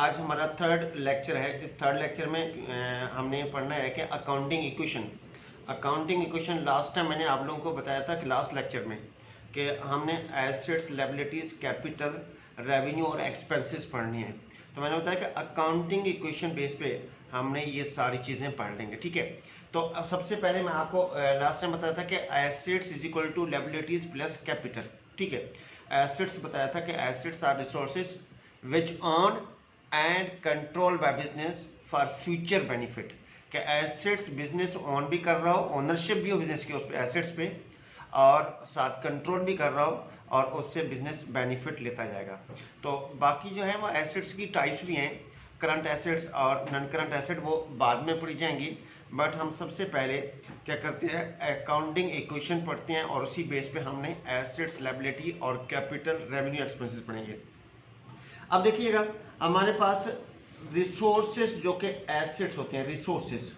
आज हमारा third lecture है। इस थर्ड लेक्चर में हमने पढ़ना है कि accounting equation. Accounting equation last time मैंने आप लोगों को बताया था कि लास्ट लेक्चर में कि हमने एसेट्स, लायबिलिटीज़, कैपिटल, रेवेन्यू और एक्सपेंसेस पढ़नी है। तो मैंने बताया कि अकाउंटिंग इक्वेशन बेस पे हमने ये सारी चीज़ें पढ़ लेंगे, ठीक है। तो अब सबसे पहले मैं आपको लास्ट टाइम बताया था कि assets is equal to liabilities plus capital, ठीक है। एसेट्स बताया था कि assets are resources which earn and control by business for future benefit. कि एसेट्स बिजनेस ऑन भी कर रहा हो, ओनरशिप भी हो बिजनेस की उस पे एसेट्स पे, और साथ कंट्रोल भी कर रहा हो और उससे बिजनेस बेनिफिट लेता जाएगा। तो बाकी जो है वो एसेट्स की टाइप्स भी हैं, करंट एसेट्स और नॉन करंट एसेट, वो बाद में पढ़ी जाएंगी। बट हम सबसे पहले क्या करते हैं, अकाउंटिंग इक्वेशन पढ़ते हैं और उसी बेस पे हमने एसेट्स, लायबिलिटी और कैपिटल, रेवेन्यू, एक्सपेंसेस पढ़ेंगे। अब देखिएगा, हमारे पास रिसोर्सेस जो कि एसेट्स होते हैं, resources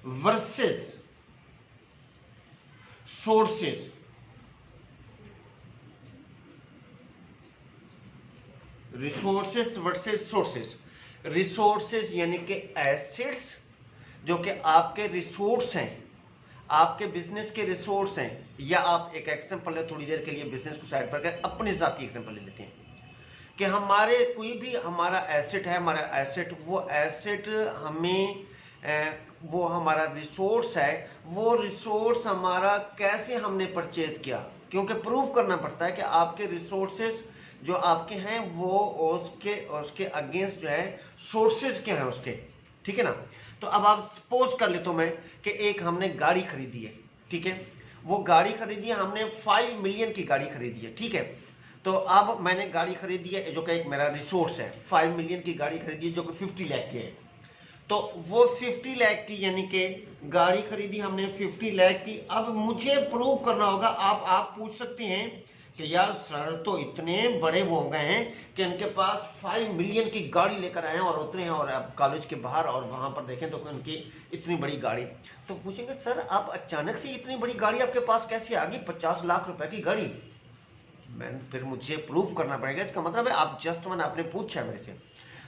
versus sources. Resources versus sources. Resources यानी कि एसेट्स जो कि आपके रिसोर्स हैं, आपके बिजनेस के रिसोर्स हैं। या आप एक एग्जांपल ले, थोड़ी देर के लिए बिजनेस को साइड पर अपने जाती एग्जांपल ले लेते हैं कि हमारे कोई भी हमारा एसेट है, हमारा एसेट, वो एसेट हमें वो हमारा रिसोर्स है, वो रिसोर्स हमारा कैसे हमने परचेज किया, क्योंकि प्रूव करना पड़ता है कि आपके रिसोर्सेज जो आपके हैं वो उसके उसके अगेंस्ट जो है सोर्सेज क्या है उसके, ठीक है ना। तो अब आप सपोज कर लेता हूं मैं कि एक हमने गाड़ी खरीदी है, ठीक है। वो गाड़ी खरीदी है हमने 5 मिलियन की गाड़ी खरीदी है, ठीक है। तो अब मैंने गाड़ी खरीदी है जो कि एक मेरा रिसोर्स है, 5 मिलियन की गाड़ी खरीदी है जो कि 50 लाख की है। तो वो 50 लाख की यानी कि गाड़ी खरीदी हमने 50 लाख की। अब मुझे प्रूव करना होगा। आप पूछ सकते हैं कि यार सर तो इतने बड़े वो हो गए हैं कि इनके पास 5 मिलियन की गाड़ी लेकर आए हैं और उतरे हैं और अब कॉलेज के बाहर और वहां पर देखें तो उनकी इतनी बड़ी गाड़ी। तो पूछेंगे सर आप अचानक से इतनी बड़ी गाड़ी आपके पास कैसे आ गई, 50 लाख रुपए की गाड़ी। मैं फिर मुझे प्रूव करना पड़ेगा। इसका मतलब है आप जस्ट मैंने आपने पूछा है मेरे से,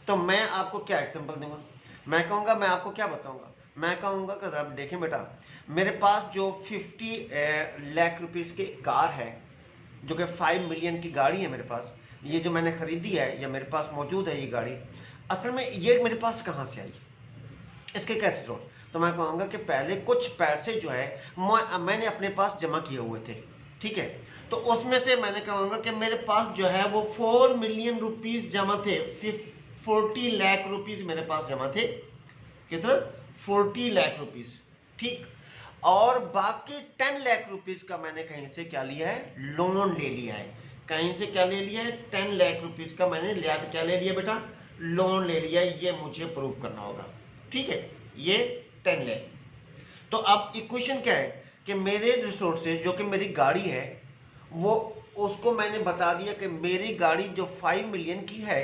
तो मैं आपको क्या एग्जांपल दूंगा। मैं कहूंगा, मैं आपको क्या बताऊंगा, मैं कहूंगा कि जरा देखें बेटा, मेरे पास जो 50 लाख रुपीस की कार है जो कि 5 मिलियन की गाड़ी है मेरे पास, ये जो मैंने खरीदी है या मेरे पास मौजूद है ये गाड़ी, असल में ये मेरे पास कहाँ से आई, इसके कैसे स्रोत। तो मैं कहूँगा कि पहले कुछ पैसे जो है मैंने अपने पास जमा किए हुए थे, ठीक है। तो उसमें से मैंने कहूँगा कि मेरे पास जो है वो 4 मिलियन रुपीस जमा थे, 40 लाख रुपीस मेरे पास जमा थे। कितना? 40 लाख रुपीस, ठीक। और बाकी 10 लाख रुपीस का मैंने कहीं से क्या लिया है, लोन ले लिया है। कहीं से क्या ले लिया है, 10 लाख रुपीस का मैंने लिया, क्या ले लिया बेटा, लोन ले लिया। ये मुझे प्रूव करना होगा, ठीक है। ये 10 लाख। तो अब इक्वेशन क्या है कि मेरे रिसोर्सेज जो कि मेरी गाड़ी है, वो उसको मैंने बता दिया कि मेरी गाड़ी जो 5 मिलियन की है,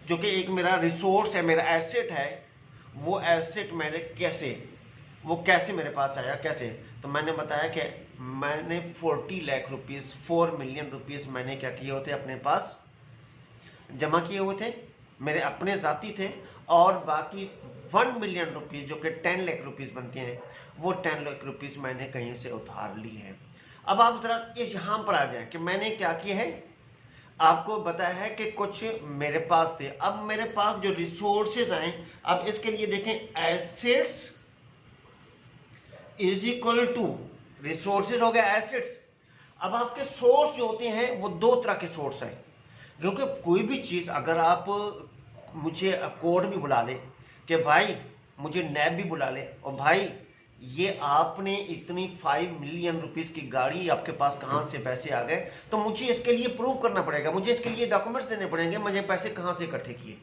जो कि एक मेरा रिसोर्स है, मेरा एसेट है, वो एसेट मैंने कैसे मेरे पास आया, कैसे। तो मैंने बताया कि मैंने 40 लाख रुपीस, 4 मिलियन रुपीस मैंने क्या किए होते अपने पास जमा किए हुए थे, मेरे अपने जाती थे। और बाकी 1 मिलियन रुपीस जो कि 10 लाख रुपीस बनते हैं, वो 10 लाख रुपीस मैंने कहीं से उधार ली है। अब आप जरा इस यहां पर आ जाए कि मैंने क्या किया है, आपको बताया है कि कुछ मेरे पास थे। अब मेरे पास जो रिसोर्सेज आए, अब इसके लिए देखें, assets is equal to resources हो गया एसेट्स। अब आपके सोर्स जो होते हैं वो दो तरह के सोर्स हैं, क्योंकि कोई भी चीज अगर आप मुझे कोर्ट भी बुला ले कि भाई मुझे नैब भी बुला ले और भाई ये आपने इतनी 5 मिलियन रुपीस की गाड़ी आपके पास कहां से पैसे आ गए, तो मुझे इसके लिए प्रूव करना पड़ेगा, मुझे इसके लिए डॉक्यूमेंट्स देने पड़ेंगे, मुझे पैसे कहां से इकट्ठे किए।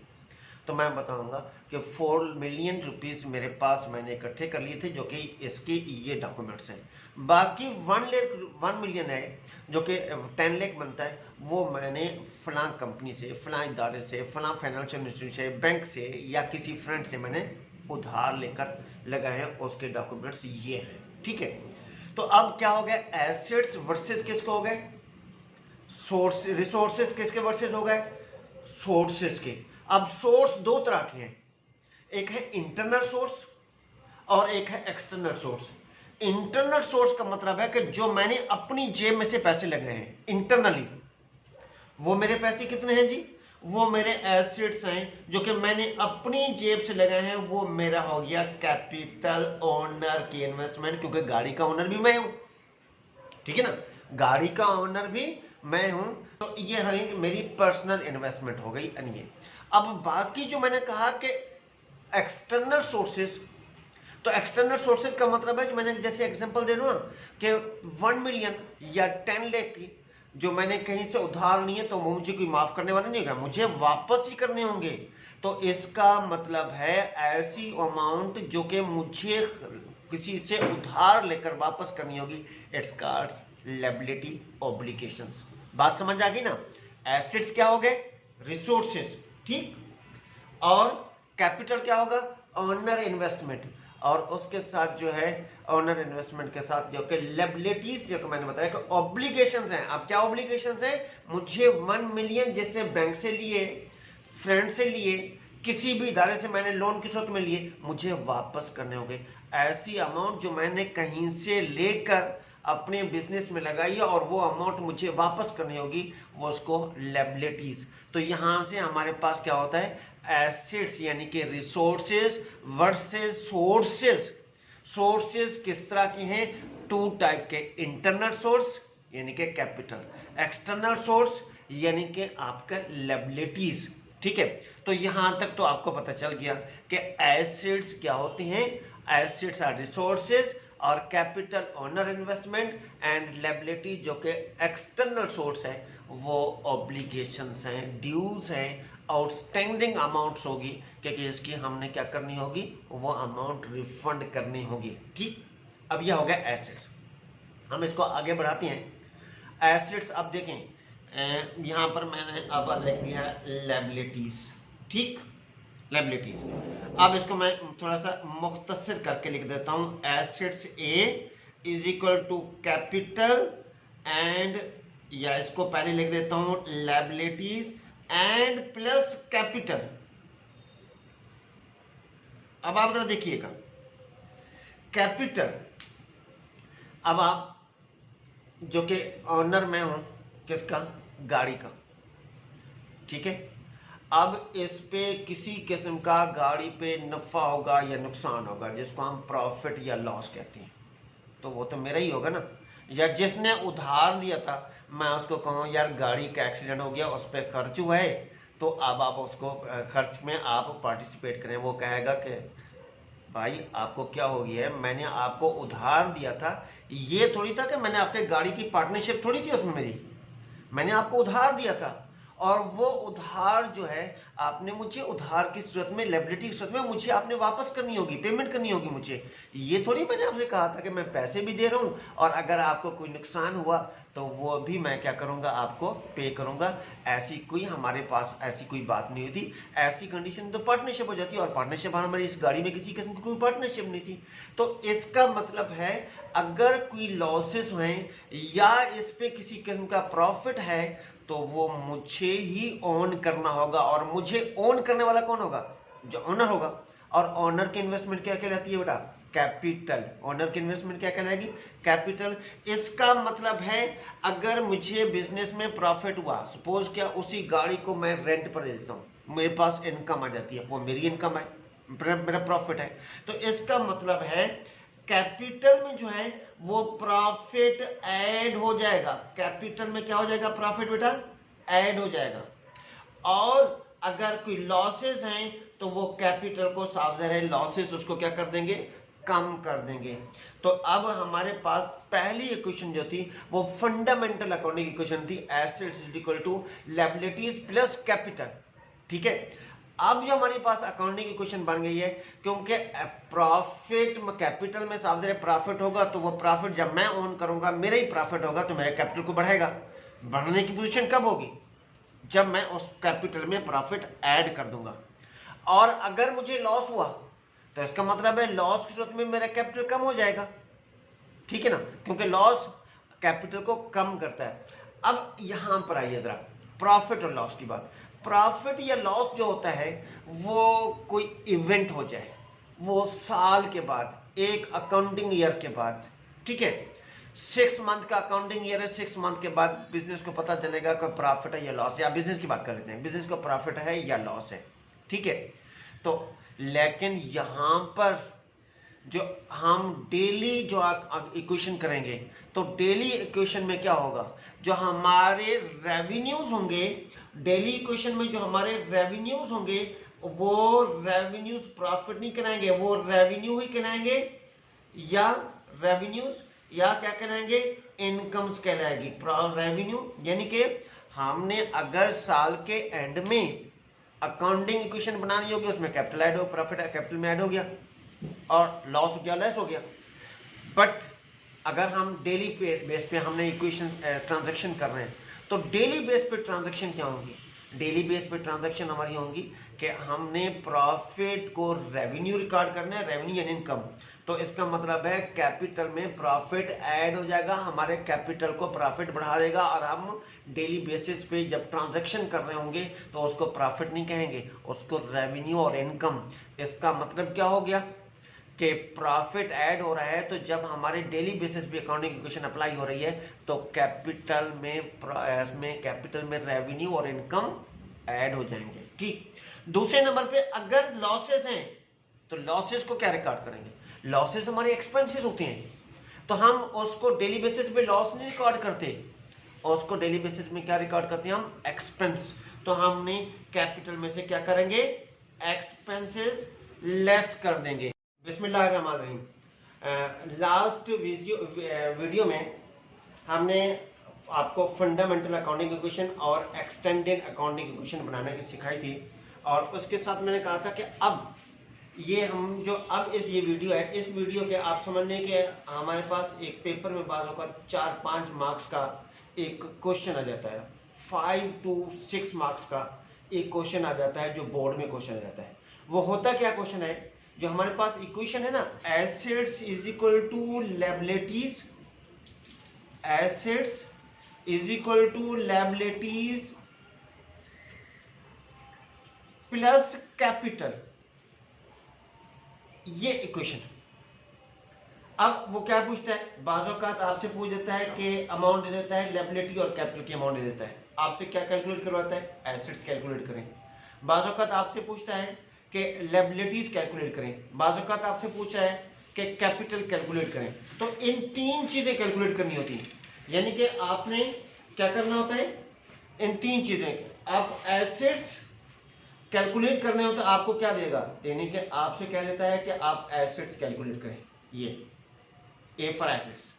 तो मैं बताऊंगा कि 4 मिलियन रुपीस मेरे पास मैंने इकट्ठे कर लिए थे, जो कि इसके ये डॉक्यूमेंट्स हैं। बाकी 1 मिलियन है जो कि 10 लाख बनता है, वो मैंने फलां कंपनी से, फलां इदारे से, फलां फाइनेंशियल इंस्टीट्यूट से, बैंक से या किसी फ्रेंड से मैंने उधार लेकर लगाए हैं, उसके डॉक्यूमेंट्स ये हैं, ठीक है। तो अब क्या हो गया, एसेट्स वर्सेस किसको हो गए, सोर्स रिसोर्सेज किसके वर्सेस हो गए, सोर्सेज के। अब सोर्स दो तरह के हैं, एक है इंटरनल सोर्स और एक है एक्सटर्नल सोर्स। इंटरनल सोर्स का मतलब है कि जो मैंने अपनी जेब में से पैसे लगाए हैं इंटरनली, वो मेरे पैसे कितने हैं जी, वो मेरे एसेट्स हैं जो कि मैंने अपनी जेब से लगाए हैं, वो मेरा हो गया कैपिटल ओनर की इन्वेस्टमेंट, क्योंकि गाड़ी का ओनर भी मैं हूं, ठीक है ना, गाड़ी का ओनर भी मैं हूं, तो ये है मेरी पर्सनल इन्वेस्टमेंट हो गई अन्य। अब बाकी जो मैंने कहा कि एक्सटर्नल सोर्सेस, तो एक्सटर्नल सोर्सेज का मतलब है कि मैंने जैसे एग्जांपल दे रहा हूं कि 1 मिलियन या 10 लाख की जो मैंने कहीं से उधार लिए, तो वो मुझे कोई माफ करने वाला नहीं होगा, मुझे वापस ही करने होंगे। तो इसका मतलब है ऐसी अमाउंट जो कि मुझे किसी से उधार लेकर वापस करनी होगी, इट्स कॉल्ड्स लायबिलिटी ऑब्लिगेशंस। बात समझ आ गई ना। एसेट्स क्या हो गए, रिसोर्सेस, ठीक, और कैपिटल क्या होगा, ओनर इन्वेस्टमेंट, और उसके साथ जो है ओनर इन्वेस्टमेंट के साथ जो कि लायबिलिटीज, जो कि मैंने बताया कि ऑब्लिगेशंस हैं। अब क्या ऑब्लिगेशंस हैं, मुझे 1 मिलियन जैसे बैंक से लिए, फ्रेंड से लिए, किसी भी इदारे से मैंने लोन की सूरत में लिए, मुझे वापस करने होंगे। ऐसी अमाउंट जो मैंने कहीं से लेकर अपने बिजनेस में लगाई है और वो अमाउंट मुझे वापस करनी होगी, वो उसको लायबिलिटीज। तो यहां से हमारे पास क्या होता है, एसेट्स यानी कि रिसोर्सेज वर्सेस सोर्सेज। सोर्सेज किस तरह के हैं, टू टाइप के, इंटरनल सोर्स यानी कि कैपिटल, एक्सटर्नल सोर्स यानी कि आपका लायबिलिटीज, ठीक है। तो यहां तक तो आपको पता चल गया कि एसेट्स क्या होती हैं, एसेट्स आर रिसोर्सेज और capital owner investment, and liability जो कि एक्सटर्नल सोर्स है वो ऑब्लिगेशंस हैं, ड्यूज हैं, आउटस्टैंडिंग अमाउंट्स होगी, क्योंकि इसकी हमने क्या करनी होगी, वो अमाउंट रिफंड करनी होगी, ठीक। अब यह हो गया एसेट्स। हम इसको आगे बढ़ाते हैं। एसेट्स अब देखें, यहां पर मैंने अब लिख दिया है लायबिलिटीज, ठीक, लायबिलिटीज। अब इसको मैं थोड़ा सा मुख्तसर करके लिख देता हूं, assets a is equal to capital and, या इसको पहले लिख देता हूं लायबिलिटीज एंड प्लस कैपिटल। अब आप जरा देखिएगा, कैपिटल, अब आप जो कि ऑनर मैं हूं किसका, गाड़ी का, ठीक है। अब इस पे किसी किस्म का गाड़ी पे नफा होगा या नुकसान होगा, जिसको हम प्रॉफिट या लॉस कहते हैं, तो वो तो मेरा ही होगा ना। या जिसने उधार लिया था, मैं उसको कहूँ यार गाड़ी का एक्सीडेंट हो गया, उस पर खर्च हुआ है, तो अब आप उसको खर्च में आप पार्टिसिपेट करें। वो कहेगा कि भाई आपको क्या हो गया है, मैंने आपको उधार दिया था, ये थोड़ी था कि मैंने आपके गाड़ी की पार्टनरशिप थोड़ी थी उसमें मेरी, मैंने आपको उधार दिया था, और वो उधार जो है आपने मुझे उधार की सूरत में, लायबिलिटी की सूरत में मुझे आपने वापस करनी होगी, पेमेंट करनी होगी मुझे। ये थोड़ी मैंने आपसे कहा था कि मैं पैसे भी दे रहा हूँ और अगर आपको कोई नुकसान हुआ तो वो भी मैं क्या करूँगा, आपको पे करूँगा। ऐसी कोई हमारे पास ऐसी कोई बात नहीं हुई थी। ऐसी कंडीशन तो पार्टनरशिप हो जाती है, और पार्टनरशिप हमारी इस गाड़ी में किसी किस्म की कोई पार्टनरशिप नहीं थी। तो इसका मतलब है अगर कोई लॉसेस हैं या इस पे किसी किस्म का प्रॉफिट है, तो वो मुझे ही ओन करना होगा, और मुझे ओन करने वाला कौन होगा, जो ओनर होगा। और ओनर की इन्वेस्टमेंट क्या कहलाती है बेटा, कैपिटल। ओनर की इन्वेस्टमेंट क्या कहलाएगी, कैपिटल। इसका मतलब है अगर मुझे बिजनेस में प्रॉफिट हुआ, सपोज क्या उसी गाड़ी को मैं रेंट पर दे देता हूं, मेरे पास इनकम आ जाती है, वो मेरी इनकम है, मेरा प्रॉफिट है, तो इसका मतलब है कैपिटल में जो है वो प्रॉफिट ऐड हो जाएगा। कैपिटल में क्या हो जाएगा, प्रॉफिट बेटा ऐड हो जाएगा। और अगर कोई लॉसेस हैं तो वो कैपिटल को, साफ ज़ाहिर है लॉसेस उसको क्या कर देंगे, कम कर देंगे। तो अब हमारे पास पहली इक्वेशन जो थी वो फंडामेंटल अकाउंटिंग इक्वेशन थी, assets is equal to liabilities plus capital, ठीक है। अब जो हमारे पास अकाउंटिंग इक्वेशन बन गई है, क्योंकि प्रॉफिट कैपिटल में साफ ज़ाहिर प्रॉफिट होगा, तो वो प्रॉफिट जब मैं ओन करूंगा, मेरा ही प्रॉफिट होगा, तो मेरे कैपिटल को बढ़ाएगा। बढ़ने की पोजीशन कब होगी, जब मैं उस कैपिटल में प्रॉफिट ऐड कर दूंगा। और अगर मुझे लॉस हुआ तो इसका मतलब है लॉस की सूरत में मेरा कैपिटल कम हो जाएगा, ठीक है ना, क्योंकि लॉस कैपिटल को कम करता है। अब यहां पर आइए जरा प्रॉफिट और लॉस की बात। प्रॉफिट या लॉस जो होता है वो कोई इवेंट हो जाए, वो साल के बाद, एक अकाउंटिंग ईयर के बाद, ठीक है, 6 मंथ का अकाउंटिंग ईयर है, 6 मंथ के बाद बिजनेस को पता चलेगा कि प्रॉफिट है या लॉस है। या बिजनेस की बात कर लेते हैं, बिजनेस को प्रॉफिट है या लॉस है, ठीक है। तो लेकिन यहां पर जो हम डेली जो इक्वेशन करेंगे, तो डेली इक्वेशन में क्या होगा, जो हमारे रेवेन्यूज होंगे, डेली इक्वेशन में जो हमारे रेवेन्यूज होंगे, वो रेवेन्यूज प्रॉफिट नहीं कहलाएंगे, वो रेवेन्यू ही कहलाएंगे, या रेवेन्यूज या क्या कहलाएंगे, इनकम्स कहलाएगी। रेवेन्यू यानी कि हमने अगर साल के एंड में अकाउंटिंग इक्वेशन बनानी होगी, उसमें कैपिटल ऐड हो, प्रॉफिट कैपिटल में ऐड हो गया, और लॉस हो गया, लेस हो गया। बट अगर हम डेली बेस पे हमने इक्वेशन ट्रांजैक्शन कर रहे हैं, तो डेली बेस पे ट्रांजैक्शन क्या होंगी, डेली बेस पे ट्रांजैक्शन हमारी होंगी कि हमने प्रॉफिट को रेवेन्यू रिकॉर्ड करना है, रेवेन्यू एंड इनकम। तो इसका मतलब है कैपिटल में प्रॉफिट ऐड हो जाएगा, हमारे कैपिटल को प्रॉफिट बढ़ा देगा, और हम डेली बेसिस पे जब ट्रांजैक्शन कर रहे होंगे तो उसको प्रॉफिट नहीं कहेंगे, उसको रेवेन्यू और इनकम। इसका मतलब क्या हो गया कि प्रॉफिट ऐड हो रहा है, तो जब हमारे डेली बेसिस पे अकाउंटिंग इक्वेशन अप्लाई हो रही है, तो कैपिटल में रेवेन्यू और इनकम ऐड हो जाएंगे, ठीक। दूसरे नंबर पे अगर लॉसेस हैं, तो लॉसेस को क्या रिकॉर्ड करेंगे, लॉसेस हमारे एक्सपेंसेस होते हैं, तो हम उसको डेली बेसिस पे लॉस नहीं रिकॉर्ड करते, और उसको डेली बेसिस में क्या रिकॉर्ड करते हैं, हम एक्सपेंस। तो हमने कैपिटल में से क्या करेंगे, एक्सपेंसेस लेस कर देंगे। बिस्मिल्लाहिर्रहमानिर्रहीम। लास्ट वीडियो में हमने आपको फंडामेंटल अकाउंटिंग इक्वेशन और एक्सटेंडेड अकाउंटिंग इक्वेशन बनाने की सिखाई थी, और उसके साथ मैंने कहा था कि अब ये हम जो अब ये वीडियो है, इस वीडियो के आप समझ लें कि हमारे पास एक पेपर में बाज़ होगा 4-5 मार्क्स का एक क्वेश्चन आ जाता है, 5 to 6 मार्क्स का एक क्वेश्चन आ जाता है, जो बोर्ड में क्वेश्चन आ जाता है। वो होता क्या क्वेश्चन है, जो हमारे पास इक्वेशन है ना, assets is equal to liabilities, assets is equal to liabilities plus capital, ये इक्वेशन। अब वो क्या पूछता है, बाज़ औक़ात आपसे पूछ देता है कि अमाउंट दे देता है, लायबिलिटी और कैपिटल की अमाउंट दे देता है, आपसे क्या कैलकुलेट करवाता है, एसेट्स कैलकुलेट करें। बाज़ औक़ात आपसे पूछता है कि लायबिलिटीज कैलकुलेट करें, बाज़ औक़ात आपसे पूछा है कि कैपिटल कैलकुलेट करें। तो इन 3 चीजें कैलकुलेट करनी होती हैं, यानी कि आपने क्या करना होता है, इन 3 चीजें। आप एसेट्स कैलकुलेट करने हो तो आपको क्या देगा, यानी कि आपसे कह देता है कि आप एसेट्स कैलकुलेट करें, ये ए फॉर एसेट्स।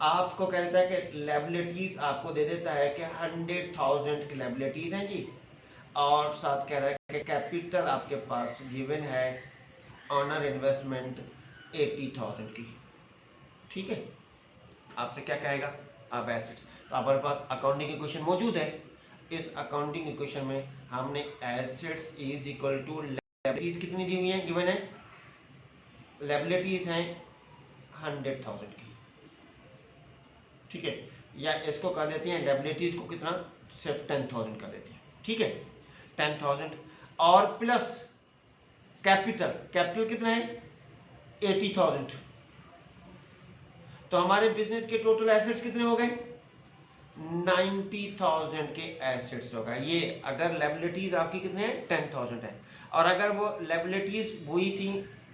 आपको कह देता है कि लायबिलिटीज आपको दे देता है कि 100,000 की लायबिलिटीज हैं जी, और साथ कह रहा है कि कैपिटल आपके पास गिवन है ऑनर इन्वेस्टमेंट 80,000 की, ठीक है। आपसे क्या कहेगा, आप एसेट्स। तो हमारे पास अकाउंटिंग इक्वेशन मौजूद है, इस अकाउंटिंग इक्वेशन में हमने assets is equal to liabilities कितनी दी हुई है, गिवन है, लायबिलिटीज हैं 100,000 की, ठीक है। या इसको कर देते हैं लायबिलिटीज को कितना, सिर्फ 10,000 कर देते हैं, ठीक है, 10,000, और प्लस कैपिटल, कैपिटल कितना है 80,000। तो हमारे बिजनेस के टोटल एसेट्स कितने हो गए, 90,000 के एसेट्स होगा। ये अगर लायबिलिटीज आपकी कितने हैं, 10,000 है, और अगर वो लायबिलिटीज वही थी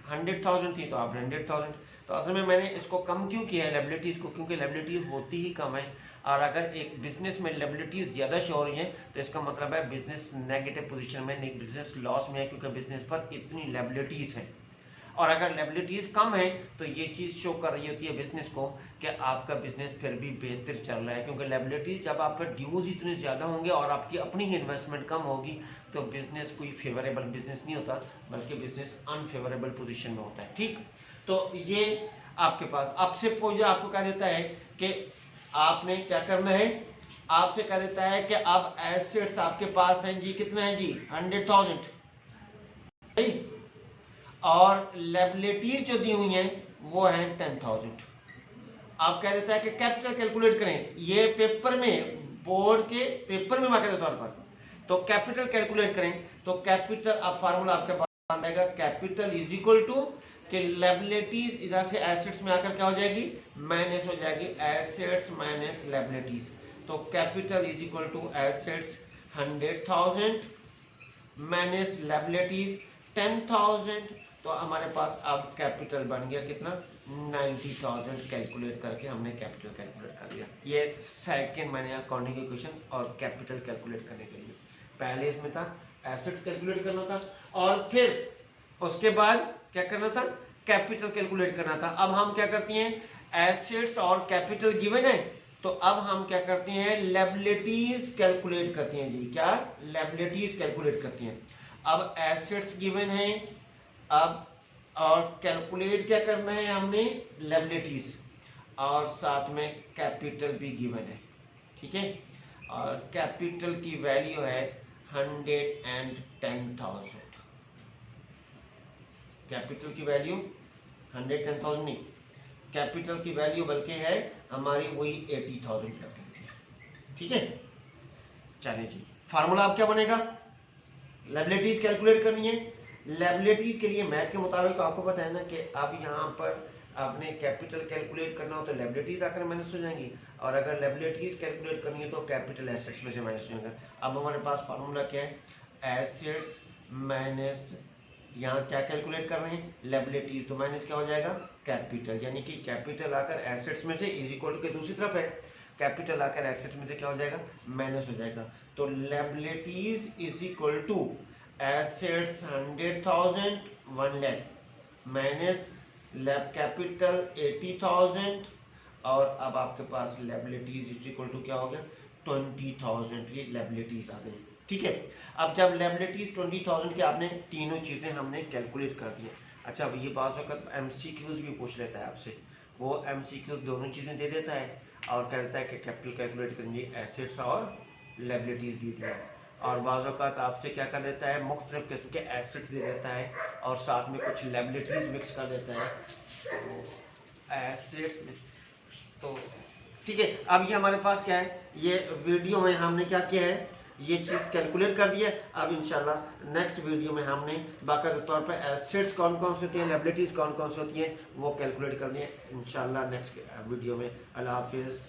100,000 थी, तो आप 100,000। तो असल में मैंने इसको कम क्यों किया है लायबिलिटीज को, क्योंकि लायबिलिटीज होती ही कम है, और अगर एक बिजनेस में लायबिलिटीज ज़्यादा शो हो रही हैं, तो इसका मतलब है बिजनेस नेगेटिव पोजीशन में, बिजनेस लॉस में है, क्योंकि बिजनेस पर इतनी लायबिलिटीज हैं। और अगर लायबिलिटीज कम है तो ये चीज़ शो कर रही होती है बिजनेस को कि आपका बिजनेस फिर भी बेहतर चल रहा है, क्योंकि लायबिलिटीज जब आपका ड्यूज इतने ज़्यादा होंगे और आपकी अपनी ही इन्वेस्टमेंट कम होगी, तो बिजनेस कोई फेवरेबल बिजनेस नहीं होता, बल्कि बिजनेस अनफेवरेबल पोजीशन में होता है, ठीक। तो ये आपके पास आपसे आपको कह देता है कि आपने क्या करना है, आपसे कह देता है कि आप एसेट्स आपके पास हैं जी, कितना है जी 100,000, और लायबिलिटीज जो दी हुई हैं वो हैं 10,000। आप कह देता है कि कैपिटल कैलकुलेट करें, ये पेपर में बोर्ड के पेपर में बाकायदा तौर पर। तो कैपिटल कैलकुलेट करें तो कैपिटल, अब फार्मूला आपके पास आएगा, कैपिटल इज इक्वल टू कि लायबिलिटीज इधर से एसेट्स में आकर क्या हो जाएगी, माइनस हो जाएगी, एसेट्स माइनस लायबिलिटीज। तो capital is equal to assets 100,000 minus liabilities 10,000। तो हमारे पास अब कैपिटल बन गया कितना, 90,000। कैलकुलेट करके हमने कैपिटल कैलकुलेट कर दिया। ये सेकंड मैंने अकाउंटिंग इक्वेशन और कैपिटल कैलकुलेट करने के लिए। पहले इसमें था एसेट्स कैलकुलेट करना था और फिर उसके बाद क्या करना था, कैपिटल कैलकुलेट करना था। अब हम क्या करते हैं, एसेट्स और कैपिटल गिवन है तो अब हम क्या करते हैं, लायबिलिटीज कैलकुलेट करते हैं जी। क्या, लायबिलिटीज कैलकुलेट करते हैं। अब एसेट्स गिवन है, अब और कैलकुलेट क्या करना है हमने, लायबिलिटीज, और साथ में कैपिटल भी गिवन है, ठीक है। और कैपिटल की वैल्यू है 110,000। कैपिटल की वैल्यू 110,000 नहीं, कैपिटल की वैल्यू बल्कि है हमारी वही 80,000 कैपिटल है, ठीक है। चलिए जी, फार्मूला अब क्या बनेगा, लायबिलिटीज कैलकुलेट करनी है। लायबिलिटीज के लिए मैथ के मुताबिक आपको पता है ना कि अब यहाँ पर आपने कैपिटल कैलकुलेट करना हो तो लायबिलिटीज आकर माइनस हो जाएंगी, और अगर लायबिलिटीज कैलकुलेट करनी है तो कैपिटल एसेट्स में से माइनस हो जाएगा। अब हमारे पास फार्मूला क्या है, एसेट्स माइनस, यहाँ क्या कैलकुलेट कर रहे हैं, लायबिलिटीज, तो माइनस क्या हो जाएगा, कैपिटल, यानी कि कैपिटल आकर एसेट्स में से इज इक्वल टू के दूसरी तरफ है, कैपिटल आकर एसेट्स में से क्या हो जाएगा, माइनस हो जाएगा। तो liabilities is equal to assets 100,000 1 lakh minus लैब कैपिटल 80,000, और अब आपके पास लायबिलिटीज इज इक्वल टू क्या हो गया, 20,000। ये लायबिलिटीज आ गई, ठीक है। अब जब लायबिलिटीज 20,000 के आपने तीनों चीजें हमने कैलकुलेट कर दी। अच्छा, अब ये बात वक्त एमसीक्यूज भी पूछ लेता है आपसे, वो एमसीक्यूज दोनों चीजें दे देता है और कहता है कि कैपिटल कैलकुलेट करेंगे, एसेट्स और लायबिलिटीज दी है, और बाज़ औक़ात आपसे क्या कर देता है, मुख्तलिफ किस्म के एसेट्स दे देता है और साथ में कुछ लायबिलिटीज मिक्स कर देता है, तो एसेट्स में, तो ठीक है। अब ये हमारे पास क्या है, ये वीडियो में हमने क्या किया है, ये चीज़ कैलकुलेट कर दी है। अब इंशाल्लाह नेक्स्ट वीडियो में हमने बाकायदा तौर पर एसेट्स कौन कौन से होती हैं, लायबिलिटीज़ कौन कौन से होती हैं, वो कैलकुलेट करनी है इंशाल्लाह नेक्स्ट वीडियो में। अल्लाह हाफिज़।